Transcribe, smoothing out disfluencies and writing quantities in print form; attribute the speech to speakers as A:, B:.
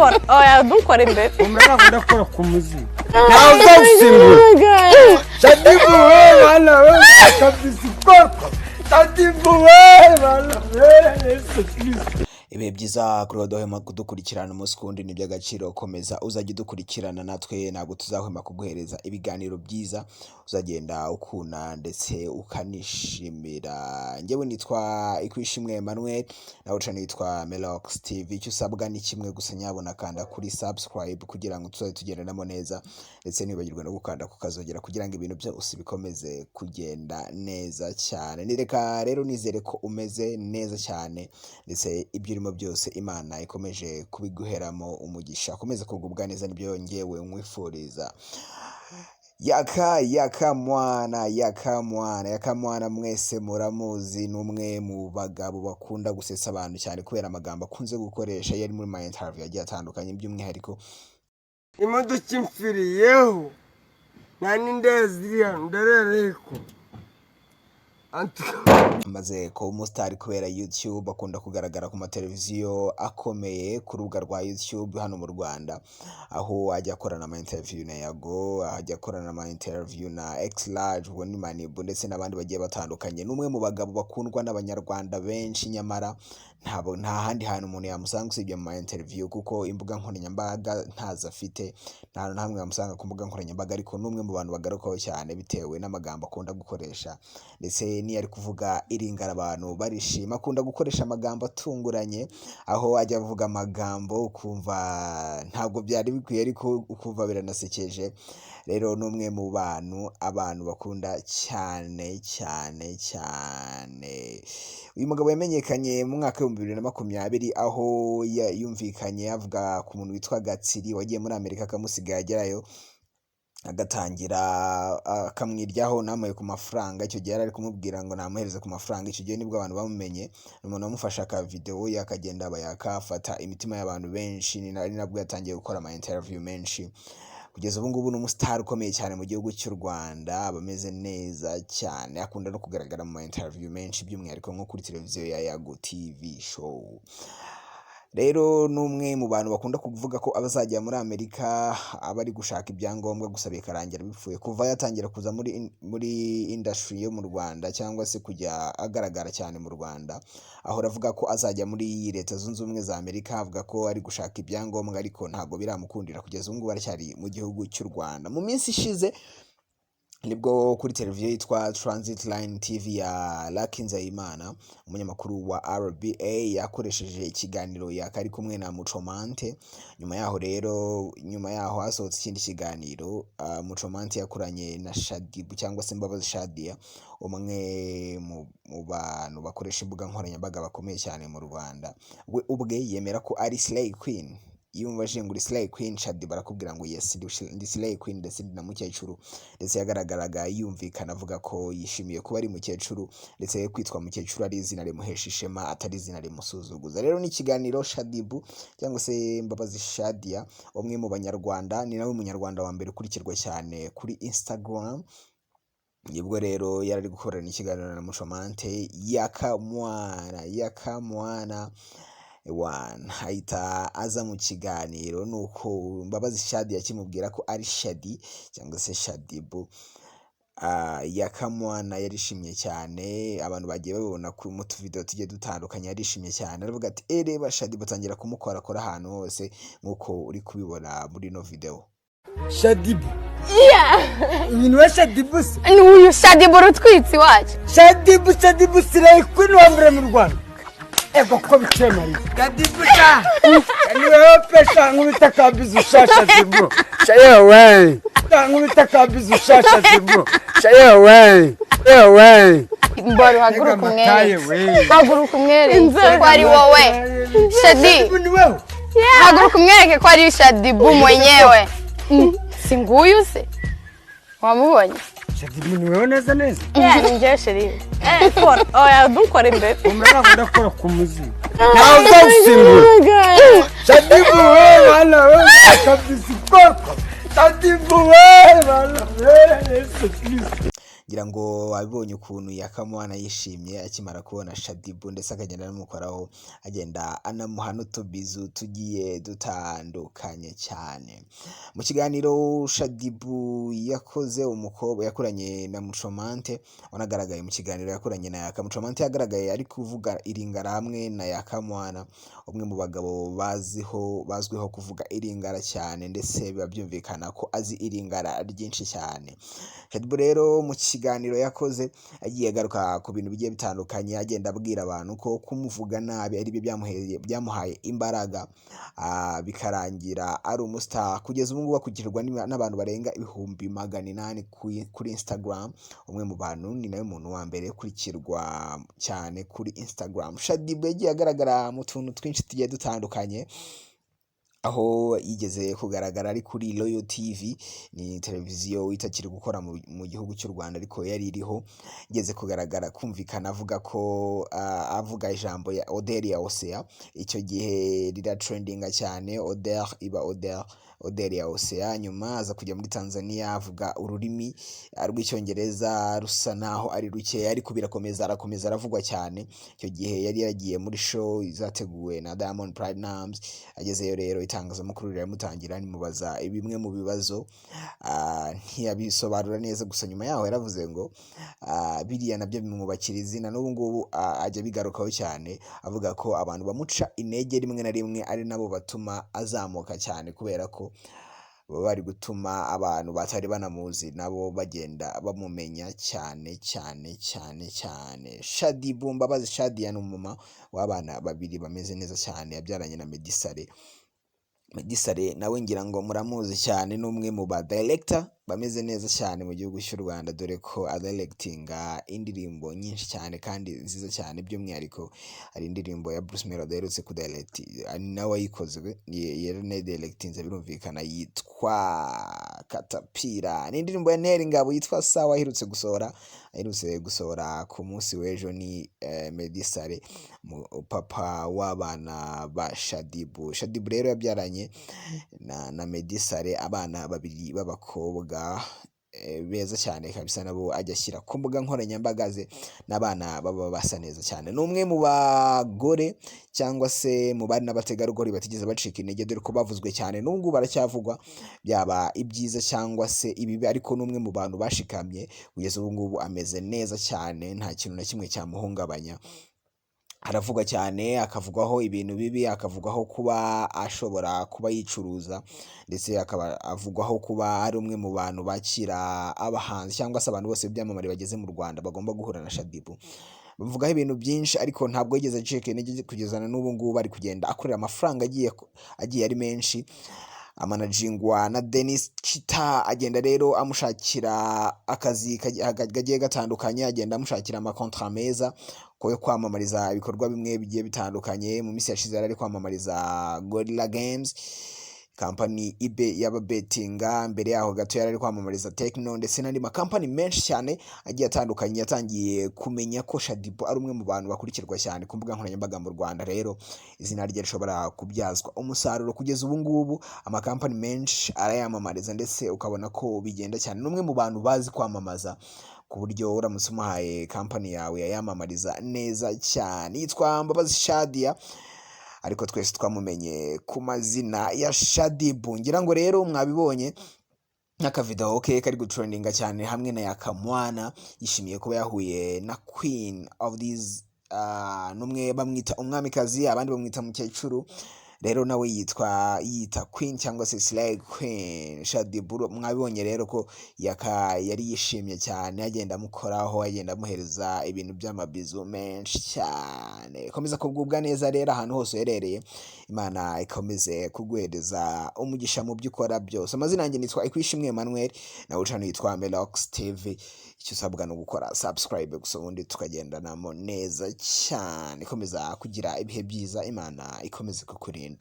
A: kora oya dukora imbere
B: umwana ndakora ku muzigo nawe uzagusimbura Shadibu we bana we kabisa koko Shadibu we bana Yesu Kristo.
C: Ibihe byiza kuri wadohema kudukurikirana umunsi kundi ni by'agaciro, komeza uzajya dukurikirana natwe ntabwo tuzahwema kuguhereza ibiganiro byiza uzagenda ukuna ndetse ukanishimira. Njyewe nitwa Ikwishimwe Emmanuel nawe uca nitwa Melox TV. Icyo usabwa ni kimwe gusa, nyabona kanda kuri subscribe kugira ngo tuzajye tugendana neza, ndetse nibagirwe no gukanda kukazogera kugira ngo ibintu byose bikomeze kugenda neza cyane. Nireka rero nizere ko umeze neza cyane, ndetse ibyo byose Imana ikomeje kubiguheramo umugisha, komeze kugubwa neza, nibyo ngewe nkwifuriza. Yaka mwana mwese muramuzi, numwe mu bagabo bakunda gusetsa abantu cyane kubera amagambo akunze gukoresha yari muri my interview yagiye atandukanye, by'umwihariko
B: imodoka imfiriyeho nani ndeziriya ndarereko
C: amaze ko umustar kubera YouTube akunda kugaragara ku mateleviziyo akomeye ku rubuga rwa YouTube hano mu Rwanda, aho ajya akorana ama interview na Yago, ajya akorana ama interview na X Large, ubwo ni Manibu ndetse n'abandi bagiye batandukanye. Numwe mu bagabo bakundwa n'abanyarwanda benshi, nyamara nta handi hantu umuntu yamusanga usibye mu interview, kuko imbuga nkoranyambaga ntaza afite, nta hamwe yamusanga ku mbuga nkoranyambaga, ariko numwe mu bantu bagarukaho cyane bitewe n'amagambo akunda gukoresha, ndetse ni ari kuvuga iringara abantu barishima. Akunda gukoresha amagambo atunguranye, aho ajya avuga amagambo ukumva ntabwo byari bikwiye ariko ukumva biranasekeje. Rero numwe mu abantu bakunda cyane. Uyu mugabo yamenyekanye mu mwaka wa 2020 aho yumvikanye avuga ku muntu witwa Gatsiri wagiye muri Amerika akamusiga yagerayo agatangira akamwiryaho namuye ku mafaranga. Icyo gihe ari kumubwira ngo namuhereze ku mafaranga. Icyo gihe nibwo abantu bamumenye, umuntu wamufasha ka video yakagenda bayakafata imitima y'abantu benshi. Ni nabwo yatangiye gukora ama interview menshi. Kugeza ubu ngubu ni umustar ukomeye cyane mu gihugu cy'u Rwanda, abameze neza cyane, akunda no kugaragara mu interview menshi, by'umwihariko nko kuri televiziyo ya Yago TV show. Rero numwe mu bantu bakunda kuvuga ko abazajya muri Amerika abari gushaka ibyangombwa gusa bikarangira bipfuye. Kuva yatangira kuza muri industry yo mu Rwanda, cyangwa se kujya agaragara cyane mu Rwanda, aho ravuga ko azajya muri Leta Zunze Ubumwe za Amerika, avuga ko ari gushaka ibyangombwa ariko ntabwo biramukundira. Kugeza ubu ngubu aracyari mu gihugu cy'u Rwanda. Mu minsi ishize nibwo kuri televiziyo yitwa Transit Line TV ya Lucky Nzeyimana, umunyamakuru wa RBA, yakoresheje ikiganiro yakari kumwe na Muchomante. Nyuma yaho hasohotse ikindi kiganiro Muchomante yakoranye na Shadibu, cyangwa se Mbabazi Shadia, umwe mu bantu bakoresha imbuga nkoranyambaga bakomeye cyane mu Rwanda. We ubwe yemera ko ari Slay Queen. Yumva jenguri Slay Queen, Shadi barakubwira ngo yes ndi Slay Queen, ndetse na mukecuru, ndetse yagaragaraga yumvikana avuga ko yishimiye kuba ari mukecuru, ndetse kwitwa mukecuru ari izina rimuhesha ishema atari izina rimusuzuguza. Rero ni ikiganiro Shadibu cyangwa se Mbabazi Shadia, umwe mu banyarwanda, ni nawe umunyarwanda wa mbere ukurikirwa cyane kuri Instagram. Yibwo rero yarari gukorana ikiganiro na Muchomante. Yaka mwana hahita aza mu kiganiro, nuko Mbabazi Shadi yakimubwira ko ari Shadi cyangwa se Shadibu. Yakamwana yarishimye cyane, abantu bagiye babona ku mu video tugiye dutandukanye, yarishimye cyane, aravuga ati reba Shadi batangira kumukorakora ahantu hose nkuko uri kubibona muri no video.
B: Shadibu
A: ibintu
B: wa Shadibu se
A: ni uyu Shadibu rutwitsi wacu.
B: Shadibu Slay Queen wa mbere mu Rwanda. Ego ko bikemari Shadibuka ni wewe pesha nkubita kabizu shasha zibu shayewe nkubita kabizu shasha zibu shayewe
A: mboro haguruka umwereke ko ari wowe Shadibu. Ni wewe haguruka umwereke ko ari Shadibu mwenyewe. Si nguyu se wamubonye?
B: Shadibu ni wewe neza.
A: Ni njye Shadibu. Kora oya dukora imbere
B: umwana ndakora ku muzigo nawe uzagusimbura Shadibu we bana we kabisa koko Shadibu we bana Yesu Kristo.
C: ngira ngo abibonye ukuntu Yakamwana yishimye akimara kubona Shadibu ndetse akagenda anamukoraho agenda anamuha n'utubizu tugiye dutandukanye cyane. Mu kiganiro Shadibu yakoze umukobwa yakoranye na Muchomante wanagaragaye mu kiganiro yakoranye na Yaka. Muchomante yagaragaye ari kuvuga iringara hamwe na Yakamwana, umwe mu bagabo bazwiho kuvuga iringara cyane ndetse biba byumvikana ko azi iringara ryinshi cyane. Shadibu rero mu kiganiro yakoze agiye agaruka ku bintu bigiye bitandukanye, agenda abwira abantu ko kumuvuga nabi ari byo byamuhaye imbaraga bikarangira ari umustar. Kugeza ubu ngubu akurikiranwa n'abantu barenga 800,000 kuri Instagram. Umwe mu bantu ni nawe muntu wa mbere ukurikirwa cyane kuri Instagram. Shadibu yagiye agaragara mu tuntu twinshi tugiye dutandukanye, aho yigeze kugaragara ari kuri Royal TV, ni televiziyo itakiri gukora mu gihugu cy'u Rwanda ariko yari iriho. Yigeze kugaragara kumvikana avuga ijambo ya Oder ya Osea, icyo gihe rira trendinga cyane, Oder iba Oder ya Osea. Nyuma aza kujya muri Tanzania avuga ururimi rw'icyongereza rusa naho ari ruke, ariko birakomeza aravugwa cyane. Icyo gihe yari yagiye muri show izateguwe na Diamond Platnumz. Agezeyo rero itangazamakuru riramutangira nimubaza bimwe mu bibazo, ntiyabisobanura neza, gusa nyuma yaho yaravuze ngo biriya nabyo bimwubakira izina. N'ubu ngubu ajya bigarukaho cyane avuga ko abantu bamuca intege rimwe na rimwe ari nabo batuma azamuka cyane, kubera ko baba bari gutuma abantu batari banamuzi nabo bagenda bamumenya cyane cyane cyane cyane. Shadibu Mbabazi Shadia ni umumama w'abana babiri bameze neza cyane, yabyaranye na Medisare nawe ngira ngo muramuzi cyane, n'umwe mu ba director bameze neza cyane mu gihugu cy'u Rwanda, dore ko adirectinga indirimbo nyinshi cyane kandi nziza cyane. By'umwihariko hari indirimbo ya Bruce Melody aherutse kudirect, nawe yayikoze directinze birumvikana, yitwa Katapira. Ni indirimbo ya Neri Ngabo yitwa Sawa aherutse gusohora ku munsi w'ejo. Ni Medisare papa w'abana ba Shadibu. Shadibu rero yabyaranye na Medisare abana babiri b'abakobwa beza cyane kabisa, nabo ajya ashyira ku mbuga nkoranyambaga ze, n'abana baba basa neza cyane. Ni umwe mu bagore cyangwa se mu bari n'abategarugori batigeze bacika intege, dore ko bavuzwe cyane n'ubu ngubu baracyavugwa, byaba ibyiza cyangwa se ibibi, ariko n'umwe mu bantu bashikamye kugeza ubu ngubu ameze neza cyane, nta kintu na kimwe cyamuhungabanya. Haravugwa cyane, akavugwaho ibintu bibi, akavugwaho kuba ashobora kuba yicuruza, ndetse akaba avugwaho kuba ari umwe mu bantu bakira abahanzi cyangwa se abantu bose b'ibyamamare bageze mu Rwanda bagomba guhura na Shadibu. Bavugaho ibintu byinshi, ariko ntabwo yigeze acika intege kugeza n'ubu ngubu ari kugenda akorera amafaranga agiye ari menshi. Amanajingwa na Dennis Chita, agenda rero amushakira akazi kagiye gatandukanye, agenda amushakira amakontra meza yo kwamamariza ibikorwa bimwe bigiye bitandukanye. Mu minsi yashize yari ari kwamamariza Gorilla Games, kampani ibe y'ababetinga. Mbere yaho gato yari ari kwamamariza Techno ndetse n'andi makampani menshi cyane agiye atandukanye. Yatangiye kumenya ko Shadibu ari umwe mu bantu bakurikirwa cyane ku mbuga nkoranyambaga mu Rwanda, rero izina rye rishobora kubyazwa umusaruro. Kugeza ubu ngubu amakampani menshi arayamamariza, ndetse ukabona ko bigenda cyane. N'umwe mu bantu bazi kwamamaza, ku buryo uramutse umuhaye kampani yawe yayamamariza neza cyane. Yitwa Mbabazi Shadia, ariko twese twamumenye ku mazina ya Shadibu. Ngira ngo rero mwabibonye n'akavideo ke kari gutrendinga cyane hamwe na Yakamwana, yishimiye kuba yahuye na Queen of these, numwe bamwita umwamikazi, abandi bamwita mukecuru. Rero nawe yita Queen cyangwa se Slay Queen. Shadibu mwabibonye rero ko yari yishimye cyane, agenda amukoraho, agenda amuhereza ibintu by'amabizu menshi cyane. Komeza kugubwa neza rero ahantu hose uherereye, Imana ikomeze kuguhereza umugisha mu byo ukora byose. Amazina yanjye nitwa Ikwishimwe Emmanuel, nawe ucana yitwa Melox TV. Icyo usabwa no gukora subscribe gusa, ubundi tukagendanamo neza cyane. Komeza kugira ibihe byiza, Imana ikomeze kukurinda.